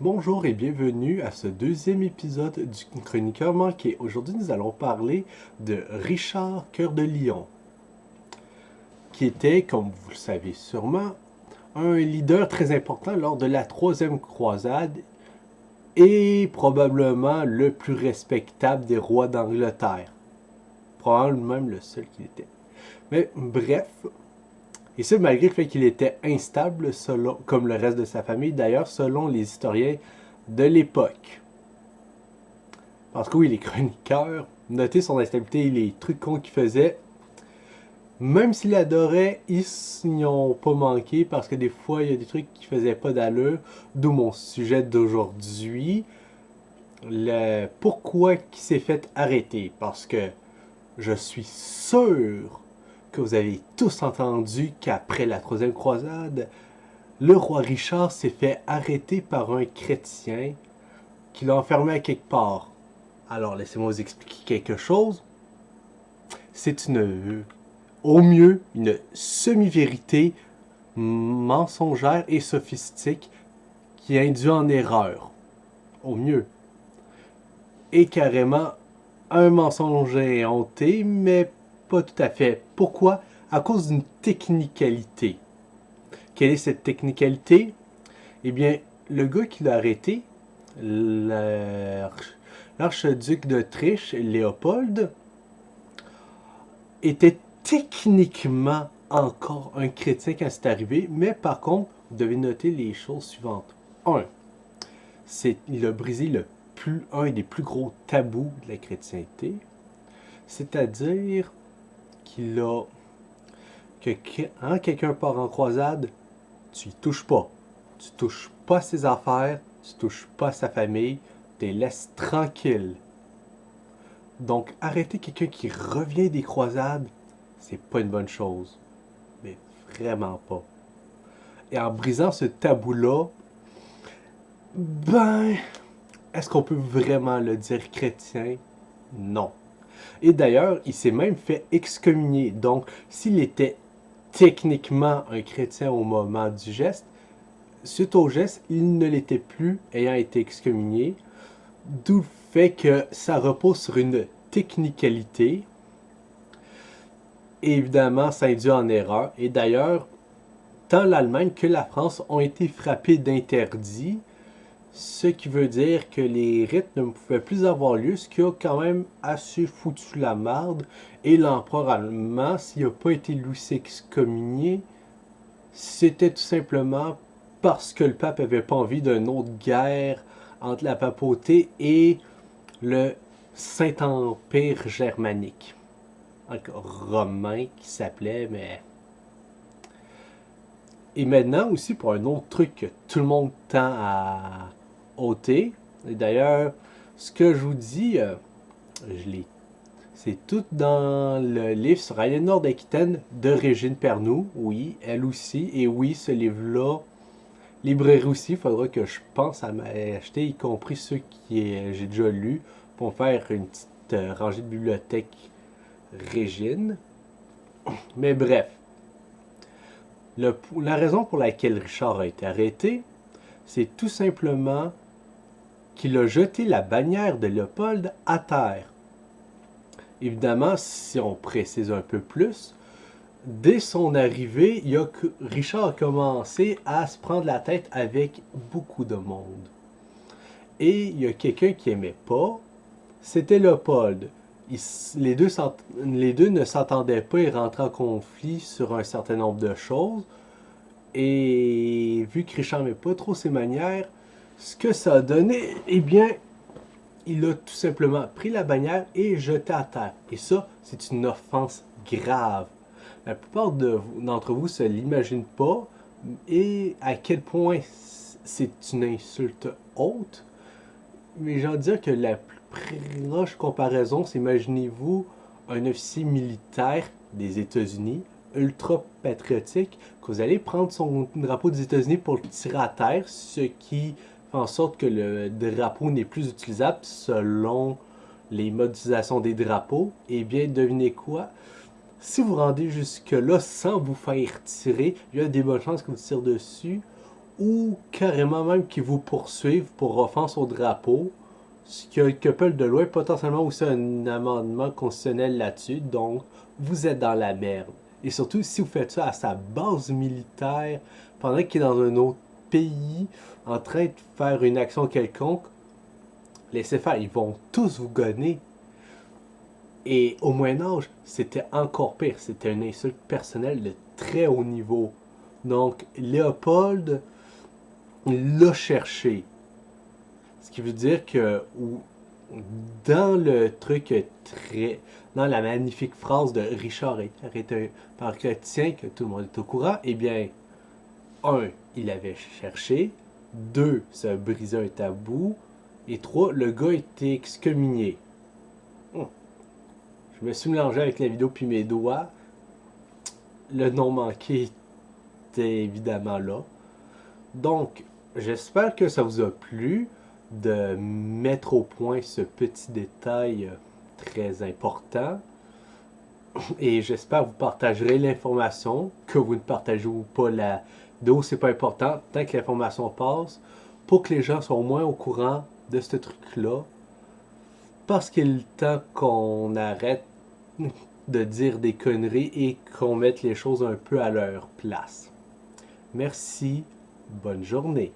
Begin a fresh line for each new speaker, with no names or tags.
Bonjour et bienvenue à ce deuxième épisode du Chroniqueur manqué. Aujourd'hui, nous allons parler de Richard Cœur de Lion, qui était, comme vous le savez sûrement, un leader très important lors de la Troisième Croisade et probablement le plus respectable des rois d'Angleterre. Probablement même le seul qu'il était. Mais bref, et ce malgré le fait qu'il était instable comme le reste de sa famille, d'ailleurs selon les historiens de l'époque. Parce que oui, les chroniqueurs notaient son instabilité et les trucs cons qu'il faisait. Même s'il adorait, ils n'y ont pas manqué parce que des fois, il y a des trucs qui faisaient pas d'allure. D'où mon sujet d'aujourd'hui. Le pourquoi il s'est fait arrêter. Parce que je suis sûr que vous avez tous entendu qu'après la Troisième Croisade, le roi Richard s'est fait arrêter par un chrétien qui l'a enfermé à quelque part. Alors, laissez-moi vous expliquer quelque chose. C'est au mieux, une semi-vérité mensongère et sophistique qui induit en erreur. Au mieux. Et carrément un mensonge éhonté, mais pas tout à fait. Pourquoi? À cause d'une technicalité. Quelle est cette technicalité? Eh bien, le gars qui l'a arrêté, l'archiduc d'Autriche, Léopold, était techniquement encore un chrétien quand c'est arrivé, mais par contre, vous devez noter les choses suivantes. 1. Il a brisé un des plus gros tabous de la chrétienté, c'est-à-dire qu'il a que quand quelqu'un part en croisade, tu y touches pas. Tu touches pas ses affaires, tu touches pas sa famille, tu les laisses tranquilles. Donc, arrêter quelqu'un qui revient des croisades, c'est pas une bonne chose. Mais vraiment pas. Et en brisant ce tabou-là, ben, est-ce qu'on peut vraiment le dire chrétien? Non. Et d'ailleurs, il s'est même fait excommunier. Donc, s'il était techniquement un chrétien au moment du geste, suite au geste, il ne l'était plus, ayant été excommunié. D'où le fait que ça repose sur une technicalité. Et évidemment, ça induit en erreur. Et d'ailleurs, tant l'Allemagne que la France ont été frappées d'interdits, ce qui veut dire que les rites ne pouvaient plus avoir lieu, ce qui a quand même assez foutu la marde. Et l'empereur allemand, s'il n'a pas été lui excommunié, c'était tout simplement parce que le pape avait pas envie d'une autre guerre entre la papauté et le Saint-Empire germanique. Romain qui s'appelait, mais... Et maintenant aussi, pour un autre truc que tout le monde tend à ôter, et d'ailleurs, ce que je vous dis, je l'ai. C'est tout dans le livre sur Aliénor d'Aquitaine de Régine Pernoud. Oui, elle aussi. Et oui, ce livre-là, librairie aussi, il faudra que je pense à m'acheter, y compris ceux que j'ai déjà lus, pour faire une petite rangée de bibliothèque Régine. Mais bref, la raison pour laquelle Richard a été arrêté, c'est tout simplement qu'il a jeté la bannière de Léopold à terre. Évidemment, si on précise un peu plus, dès son arrivée, Richard a commencé à se prendre la tête avec beaucoup de monde. Et il y a quelqu'un qui aimait pas, c'était Léopold. Les deux ne s'entendaient pas et rentraient en conflit sur un certain nombre de choses. Et vu que Richard n'aimait pas trop ses manières, ce que ça a donné, eh bien, il a tout simplement pris la bannière et jeté à terre. Et ça, c'est une offense grave. La plupart d'entre vous se l'imaginent pas et à quel point c'est une insulte haute. Mais j'ai envie de dire que la plus proche comparaison, c'est imaginez-vous un officier militaire des États-Unis, ultra patriotique, que vous allez prendre son drapeau des États-Unis pour le tirer à terre, ce qui fait en sorte que le drapeau n'est plus utilisable selon les modifications des drapeaux. Et bien, devinez quoi? Si vous rendez jusque-là sans vous faire tirer, il y a des bonnes chances que vous tirez dessus ou carrément même qui vous poursuivent pour offense au drapeau, ce qui a que de loin potentiellement aussi un amendement constitutionnel là-dessus, donc vous êtes dans la merde. Et surtout si vous faites ça à sa base militaire, pendant qu'il est dans un autre pays, en train de faire une action quelconque, laissez faire, ils vont tous vous gonner. Et au Moyen-Âge, c'était encore pire, c'était une insulte personnelle de très haut niveau. Donc Léopold l'a cherché. Ce qui veut dire que dans le truc très. Dans la magnifique phrase de Richard est un par chrétien que tout le monde est au courant, eh bien, un, il avait cherché. Deux, ça a brisé un tabou. Et trois, le gars était excommunié. Je me suis mélangé avec la vidéo puis mes doigts. Le nom manqué était évidemment là. Donc, j'espère que ça vous a plu de mettre au point ce petit détail très important. Et j'espère que vous partagerez l'information, que vous ne partagez ou pas la vidéo, c'est pas important, tant que l'information passe, pour que les gens soient au moins au courant de ce truc-là. Parce qu'il est temps qu'on arrête de dire des conneries et qu'on mette les choses un peu à leur place. Merci, bonne journée.